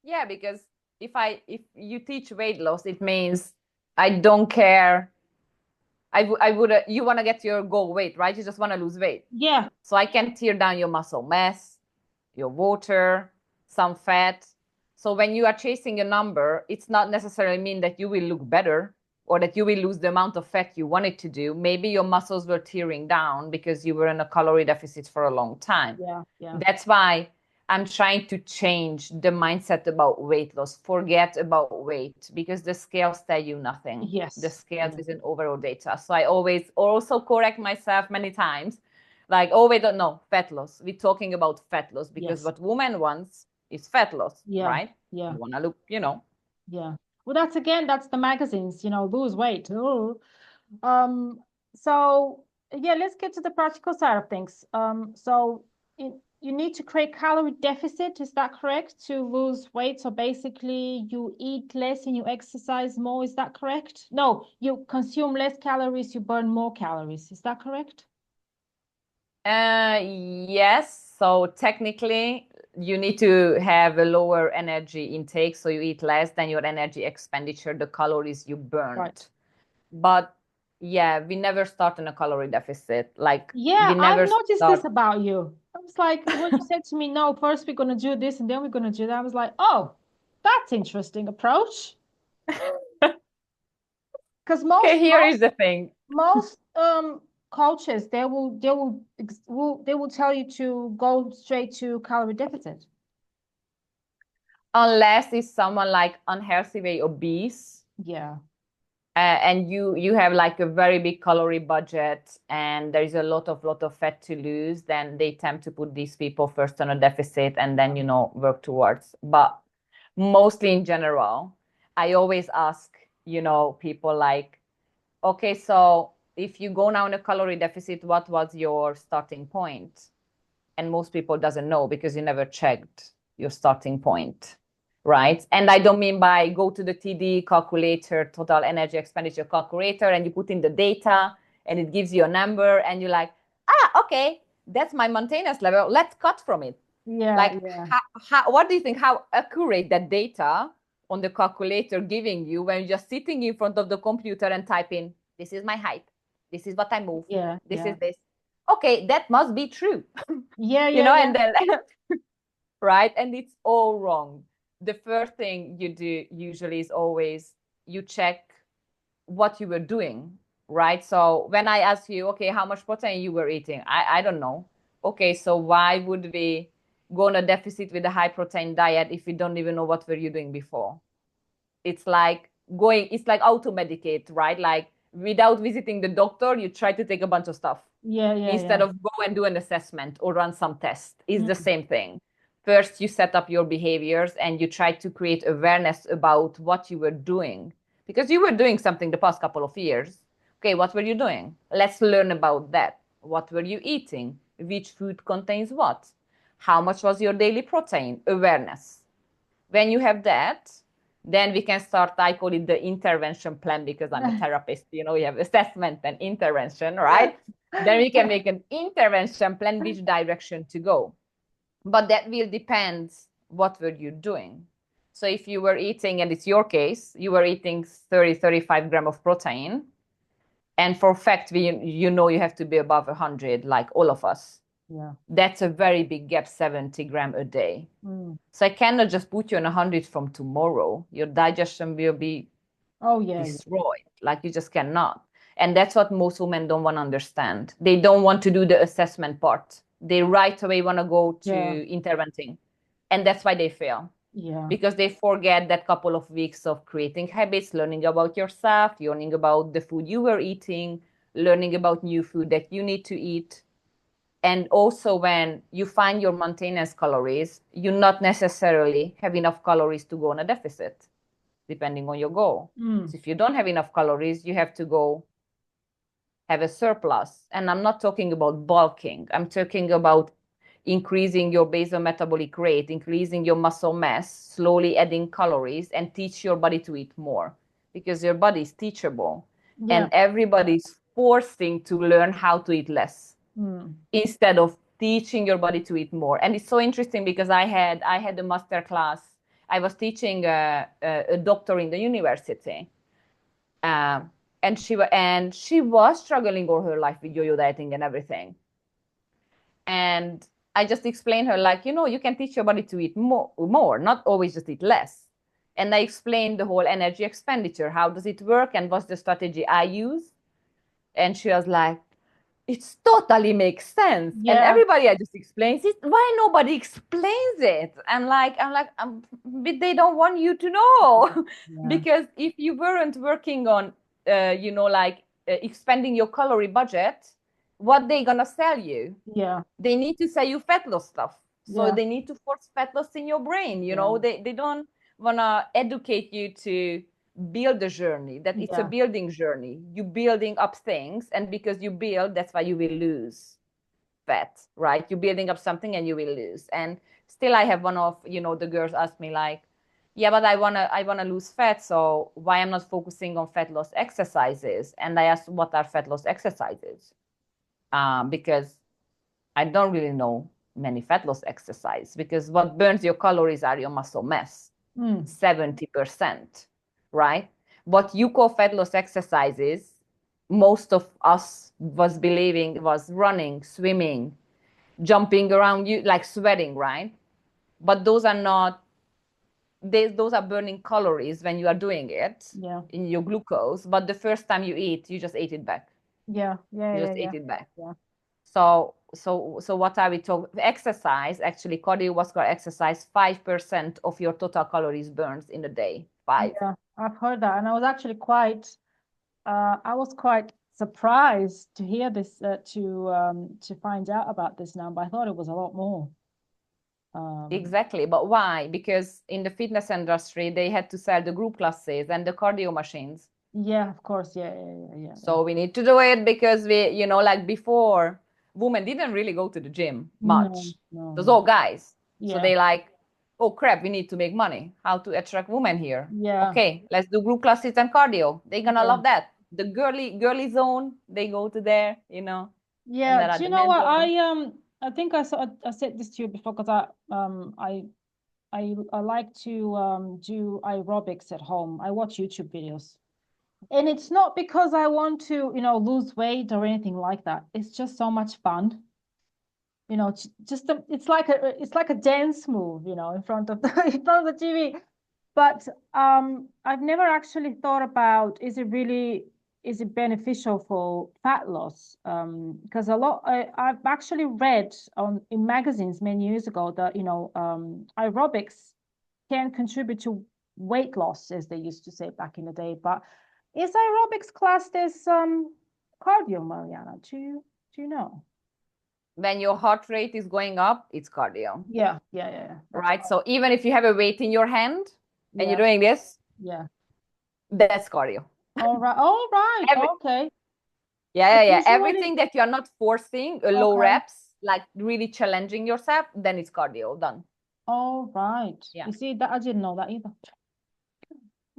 Yeah, because if you teach weight loss, it means I don't care. I would you want to get your goal weight, right? You just want to lose weight. Yeah, So I can tear down your muscle mass, your water, some fat. So when you are chasing a number, it's not necessarily mean that you will look better or that you will lose the amount of fat you wanted to do. Maybe your muscles were tearing down because you were in a calorie deficit for a long time. yeah. That's why I'm trying to change the mindset about weight loss. Forget about weight because the scales tell you nothing. The Yes. scales Yeah. is an overall data. So I always also correct myself many times. Like, oh, wait, no, fat loss. We're talking about fat loss because Yes. what woman wants is fat loss, Yeah. right? Yeah. You want to look, Yeah. Well, that's the magazines, lose weight. Oh. Um, so yeah, let's get to the practical side of things. So you need to create calorie deficit, is that correct? To lose weight. So basically you eat less and you exercise more, is that correct? No, you consume less calories, you burn more calories. Is that correct? Yes. So technically, you need to have a lower energy intake. So you eat less than your energy expenditure, the calories you Right. burned. But yeah, we never start in a calorie deficit. Like Yeah, we I've never noticed this start. about you. I was like, when you said to me, no, first we're gonna do this and then we're gonna do that, I was like, oh, that's interesting approach. Because Okay, here is the thing. most coaches, they will tell you to go straight to calorie deficit. Unless it's someone like unhealthy way obese, Yeah. and you have like a very big calorie budget and there is a lot of fat to lose, then they tend to put these people first on a deficit and then work towards. But mostly in general, I always ask people like, okay, so if you go now in a calorie deficit, what was your starting point? And most people doesn't know because you never checked your starting point, right? And I don't mean by go to the TD calculator, total energy expenditure calculator, and you put in the data and it gives you a number and you're like, okay, that's my maintenance level, let's cut from it. Yeah. Like, Yeah. what do you think, how accurate that data on the calculator giving you when you're just sitting in front of the computer and type in, this is my height, this is what I move, Yeah. this Yeah. is this. Okay, that must be true. Yeah. Yeah. And then right, and it's all wrong. The first thing you do usually is always you check what you were doing, right? So when I ask you, okay, how much protein you were eating, I don't know. Okay, so why would we go on a deficit with a high protein diet if we don't even know what were you doing before? It's like auto-medicate, right? Like without visiting the doctor, you try to take a bunch of stuff. Yeah. Yeah. Instead Yeah. of go and do an assessment or run some test. It's the Mm. same thing. First, you set up your behaviors and you try to create awareness about what you were doing because you were doing something the past couple of years. Okay, what were you doing? Let's learn about that. What were you eating? Which food contains what? How much was your daily protein? Awareness. When you have that, then we can start, I call it the intervention plan because I'm a therapist, we have assessment and intervention, right? Then we can make an intervention plan, which direction to go. But that will depend what were you doing. So if you were eating, and it's your case, you were eating 30, 35 gram of protein, and for fact, you have to be above 100, like all of us. Yeah. That's a very big gap, 70 gram a day. So I cannot just put you on 100 from tomorrow. Your digestion will be destroyed. Like you just cannot. And that's what most women don't want to understand. They don't want to do the assessment part. They right away want to go to interventing. And that's why they fail. Yeah. Because they forget that couple of weeks of creating habits, learning about yourself, learning about the food you were eating, learning about new food that you need to eat. And also when you find your maintenance calories, you not necessarily have enough calories to go on a deficit, depending on your goal. So if you don't have enough calories, you have to go have a surplus. And I'm not talking about bulking. I'm talking about increasing your basal metabolic rate, increasing your muscle mass, slowly adding calories, and teach your body to eat more because your body is teachable. Yeah. And everybody's forcing to learn how to eat less instead of teaching your body to eat more. And it's so interesting because I had a master class. I was teaching a doctor in the university, and she was struggling all her life with yo-yo dieting and everything. And I just explained her like, you can teach your body to eat more, not always just eat less. And I explained the whole energy expenditure. How does it work? And what's the strategy I use? And she was like, it totally makes sense. Yeah. And everybody I just explains it. Why nobody explains it? But they don't want you to know. Because if you weren't working on, expanding your calorie budget, what they gonna sell you? Yeah. They need to sell you fat loss stuff. So Yeah. they need to force fat loss in your brain. They don't wanna educate you to build a journey, that it's a building journey. You building up things, and because you build, that's why you will lose fat, right? You're building up something and you will lose. And still I have one of the girls ask me like, yeah, but I wanna lose fat, so why I'm not focusing on fat loss exercises? And I asked, what are fat loss exercises? Because I don't really know many fat loss exercise, because what burns your calories are your muscle mass, 70%, right? What you call fat loss exercises, most of us was believing was running, swimming, jumping around, you like sweating, right? But those are not, those are burning calories when you are doing it in your glucose. But the first time you eat, you just ate it back. Yeah, yeah, You yeah, just ate yeah, it back. yeah. So what are we talking? Exercise, actually, cardiovascular exercise, 5% of your total calories burns in a day. 5. Yeah, I've heard that, and I was actually I was quite surprised to hear this, to find out about this number. I thought it was a lot more. Exactly. But why? Because in the fitness industry, they had to sell the group classes and the cardio machines. Yeah, of course. Yeah, yeah, yeah, yeah. So we need to do it because like before, women didn't really go to the gym No, much. no, It was all no. guys. So Yeah, they like, oh crap, we need to make money. How to attract women here? yeah, Okay, let's do group classes and cardio. They're gonna yeah, love that. The girly zone, they go to there. And yeah. there are Do you the know men what? zone. I think I said this to you before because I like to do aerobics at home. I watch YouTube videos. And it's not because I want to, lose weight or anything like that. It's just so much fun. It's like a dance move, in front of in front of the TV. But I've never actually thought about is it beneficial for fat loss? Because I've actually read in magazines many years ago that aerobics can contribute to weight loss, as they used to say back in the day. But is aerobics classed as cardio, Marianna? Do you know? When your heart rate is going up, it's cardio, Yeah, yeah, yeah, yeah. That's right? right. So even if you have a weight in your hand and you're Yeah, doing this, yeah. that's cardio. All right. All right. Okay. Yeah, But yeah, yeah. usually, Everything that you're not forcing, low okay. reps, like really challenging yourself, then it's cardio done. All right. Yeah. You see that I didn't know that either.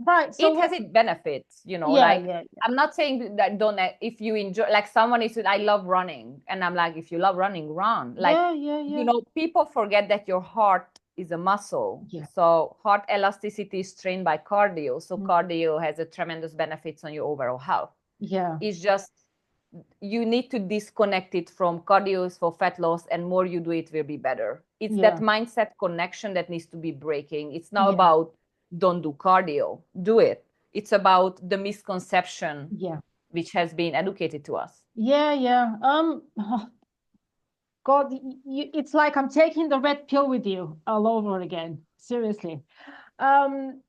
Right. So It has what? its benefits. Yeah, Like yeah, yeah. I'm not saying that don't if you enjoy like someone is I love running and I'm like if you love running, run. Like, Yeah, yeah, yeah. people forget that your heart is a muscle. Yeah. So heart elasticity is trained by cardio. So Mm, cardio has a tremendous benefits on your overall health. yeah. It's just you need to disconnect it from cardio is for fat loss and more you do it will be better. It's that Yeah. mindset connection that needs to be breaking. It's not Yeah. about don't do cardio, do it. It's about the misconception Yeah. which has been educated to us. Yeah, yeah. God, it's like I'm taking the red pill with you all over again. Seriously. Um,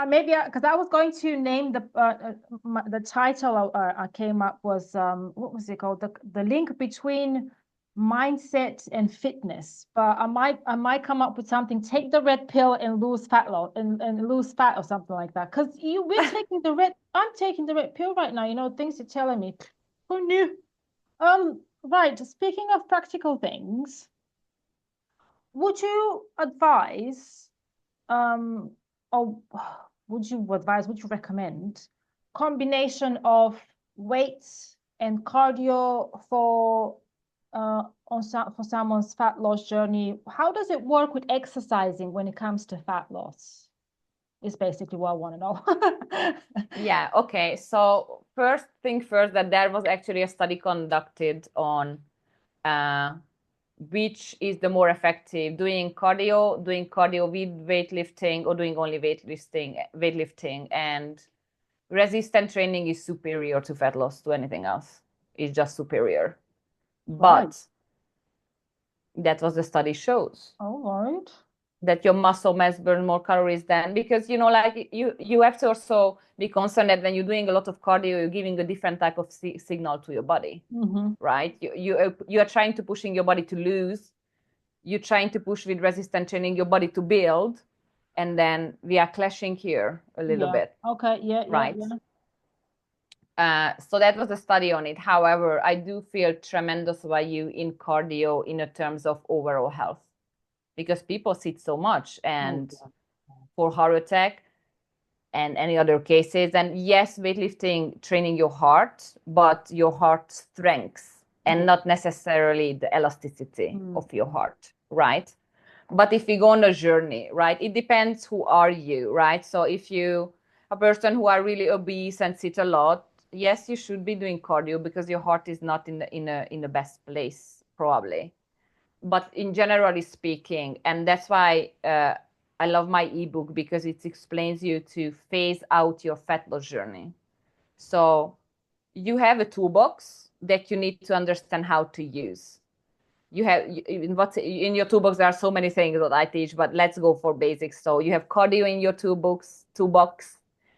maybe because I was going to name the title I came up was what was it called? The link between mindset and fitness. But I might come up with something. Take the red pill and lose fat loss and lose fat or something like that. Because I'm taking the red pill right now. Things you're telling me. Who knew? Right. Speaking of practical things, would you advise um, or would you recommend combination of weights and cardio for someone's fat loss journey? How does it work with exercising when it comes to fat loss? Is basically what I want to know. Yeah, okay. So first thing first, that there was actually a study conducted on uh, which is the more effective, doing cardio with weightlifting or doing only weightlifting. And resistance training is superior to fat loss to anything else. It's just superior. Right. But that was the study shows All right. that your muscle mass burn more calories than because like you have to also be concerned that when you're doing a lot of cardio, you're giving a different type of signal to your body, Mm-hmm. right? You are trying to pushing your body to lose. You're trying to push with resistance training your body to build, and then we are clashing here a little Yeah. bit, Okay. Yeah. Yeah. right? Yeah. So that was a study on it. However, I do feel tremendous value in cardio in terms of overall health because people sit so much Oh, and yeah. for heart attack and any other cases. And yes, weightlifting training your heart, but your heart strength and Yeah. not necessarily the elasticity Mm. of your heart, right? But if we go on a journey, right, it depends who are you, right? So if you a person who are really obese and sit a lot, yes, you should be doing cardio because your heart is not in the best place probably. But in generally speaking, and that's why I love my ebook because it explains you to phase out your fat loss journey. So you have a toolbox that you need to understand how to use. You have in your toolbox, there are so many things that I teach, but let's go for basics. So you have cardio in your toolbox.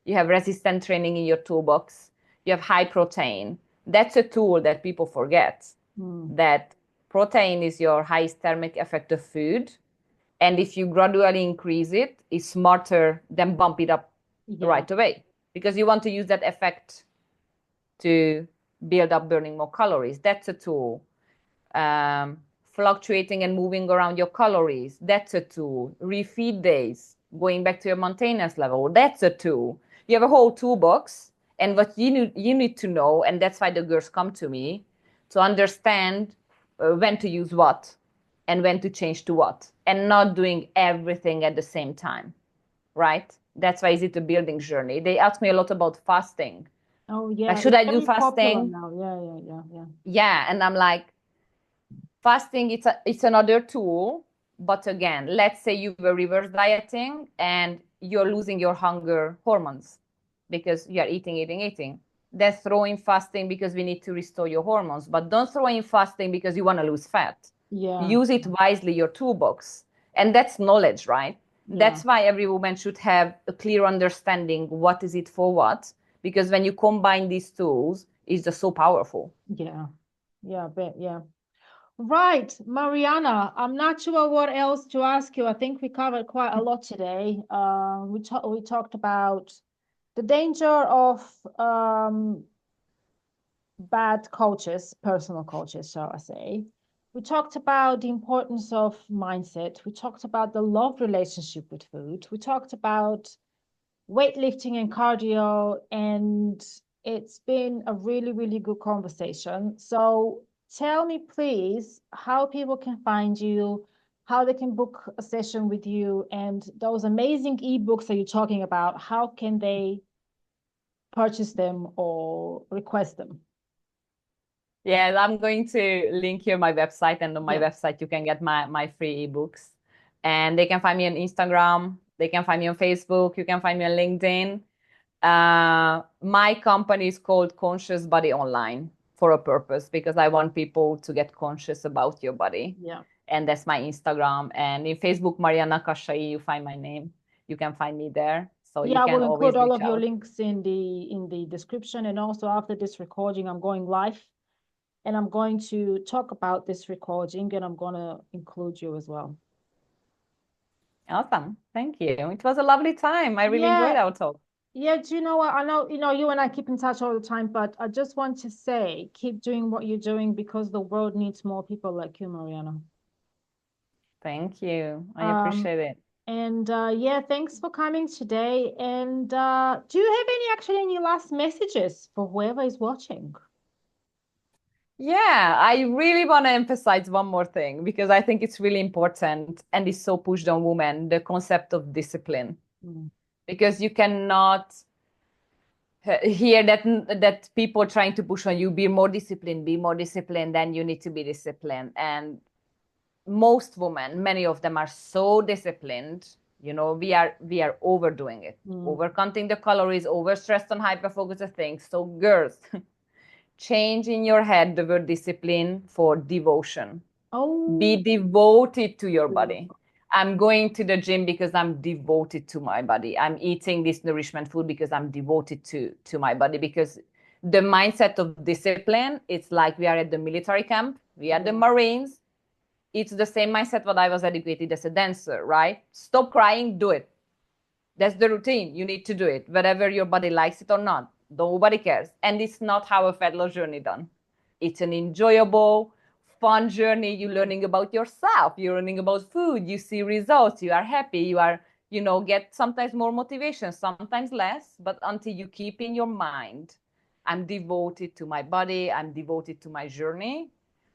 You have resistance training in your toolbox. You have high protein. That's a tool that people forget. That protein is your highest thermic effective food. And if you gradually increase it, it's smarter than bump it up right away, because you want to use that effect to build up burning more calories. That's a tool. Fluctuating and moving around your calories, that's a tool. Refeed days, going back to your maintenance level, that's a tool. You have a whole toolbox, and what you need to know, and that's why the girls come to me, to understand when to use what and when to change to what, and not doing everything at the same time, right? That's why is it a building journey. They ask me a lot about fasting. Oh yeah, Like, should it's I do very popular fasting? now. Yeah. Yeah, and I'm like, fasting, it's another tool. But again, let's say you were reverse dieting and you're losing your hunger hormones because you are eating. Then throw in fasting because we need to restore your hormones. But don't throw in fasting because you want to lose fat. Yeah. Use it wisely, your toolbox. And that's knowledge, right? That's why every woman should have a clear understanding what is it for what. Because when you combine these tools, it's just so powerful. Yeah. Yeah. Right, Marianna, I'm not sure what else to ask you. I think we covered quite a lot today. We talked about the danger of bad coaches, personal coaches, shall I say. We talked about the importance of mindset. We talked about the love relationship with food. We talked about weightlifting and cardio, and it's been a really, really good conversation. So tell me, please, how people can find you, how they can book a session with you, and those amazing ebooks that you're talking about, how can they purchase them or request them? Yeah, I'm going to link here my website, and on my Yeah. website you can get my free ebooks. And they can find me on Instagram, they can find me on Facebook, you can find me on LinkedIn. My company is called Conscious Body Online for a purpose, because I want people to get conscious about your body. Yeah. And that's my Instagram. And in Facebook, Marianna Kassai, you find my name. You can find me there. So you Yeah, I can will include always all reach of your out. links in the description, and also after this recording, I'm going live and I'm going to talk about this recording, and I'm going to include you as well. Awesome. Thank you. It was a lovely time. I really enjoyed Yeah, our talk. yeah. Do you know what? I know, you and I keep in touch all the time, but I just want to say, keep doing what you're doing because the world needs more people like you, Marianna. Thank you. I Um, appreciate it. and yeah, thanks for coming today. And do you have any last messages for whoever is watching? Yeah, I really want to emphasize one more thing, because I think it's really important and is so pushed on women, the concept of discipline. Because you cannot hear that people trying to push on you, be more disciplined, then you need to be disciplined. And most women, many of them are so disciplined, we are overdoing it, over counting the calories, over stressed on hyper focus of things. So girls, change in your head the word discipline for devotion. Be Oh, devoted to your body. beautiful. I'm going to the gym because I'm devoted to my body. I'm eating this nourishment food because I'm devoted to my body. Because the mindset of discipline, it's like we are at the military camp, we are the Marines. It's the same mindset what I was educated as a dancer, right? Stop crying, do it. That's the routine. You need to do it, whether your body likes it or not. Nobody cares. And it's not how a fat loss journey done. It's an enjoyable, fun journey. You're learning about yourself. You're learning about food. You see results. You are happy. You are, get sometimes more motivation, sometimes less. But until you keep in your mind, I'm devoted to my body, I'm devoted to my journey,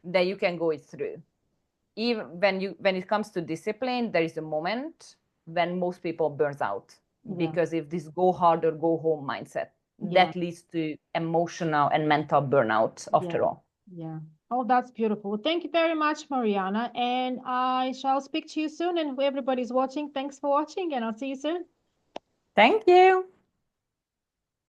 then you can go it through. Even when it comes to discipline, there is a moment when most people burns out, Yeah, because if this go hard or go home mindset, yeah, that leads to emotional and mental burnout yeah, after all. yeah. Oh, that's beautiful. Thank you very much, Mariana. And I shall speak to you soon. And everybody's watching, thanks for watching, and I'll see you soon. Thank you.